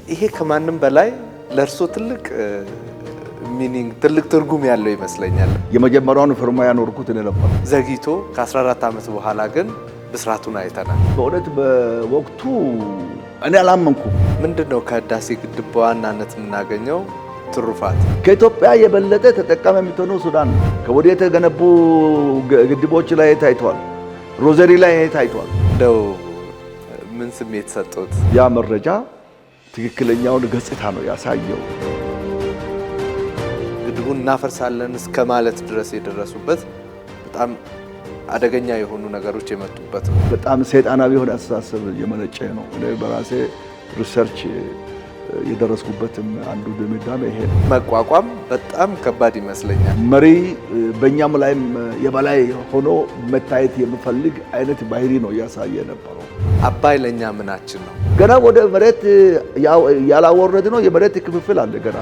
ይሄ ከማንም በላይ ለርሶ ትልቅ ሚኒንግ ትልቅ ትርጉም ያለው ይመስለኛል። የመጀመሪያውን ፍርማ ያኖርኩት እኔ ነበር። ዘግይቶ ከ14 ዓመት በኋላ ግን ብስራቱን አይተናል። በእውነት በወቅቱ እኔ አላመንኩም። ምንድነው ከህዳሴ ግድብ በዋናነት የምናገኘው ትሩፋት? ከኢትዮጵያ የበለጠ ተጠቃሚ የምትሆነው ሱዳን ነው። ከወዲህ የተገነቡ ግድቦች ላይ ታይቷል። ሮዘሪ ላይ ታይቷል። እንደው ምን ስሜት ሰጡት? ያ መረጃ ትክክለኛውን ገጽታ ነው ያሳየው። ግድቡን እናፈርሳለን እስከ ማለት ድረስ የደረሱበት በጣም አደገኛ የሆኑ ነገሮች የመጡበት ነው። በጣም ሰይጣናዊ የሆነ አስተሳሰብ የመነጨ ነው። እኔ በራሴ ሪሰርች የደረስኩበትም አንዱ ድምዳሜ ይሄ ነው። መቋቋም በጣም ከባድ ይመስለኛል። መሪ በእኛም ላይም የበላይ ሆኖ መታየት የሚፈልግ አይነት ባህሪ ነው እያሳየ ነበረው። አባይ ለኛ ምናችን ነው? ገና ወደ መሬት ያላወረድ ነው። የመሬት ክፍፍል አለ ገና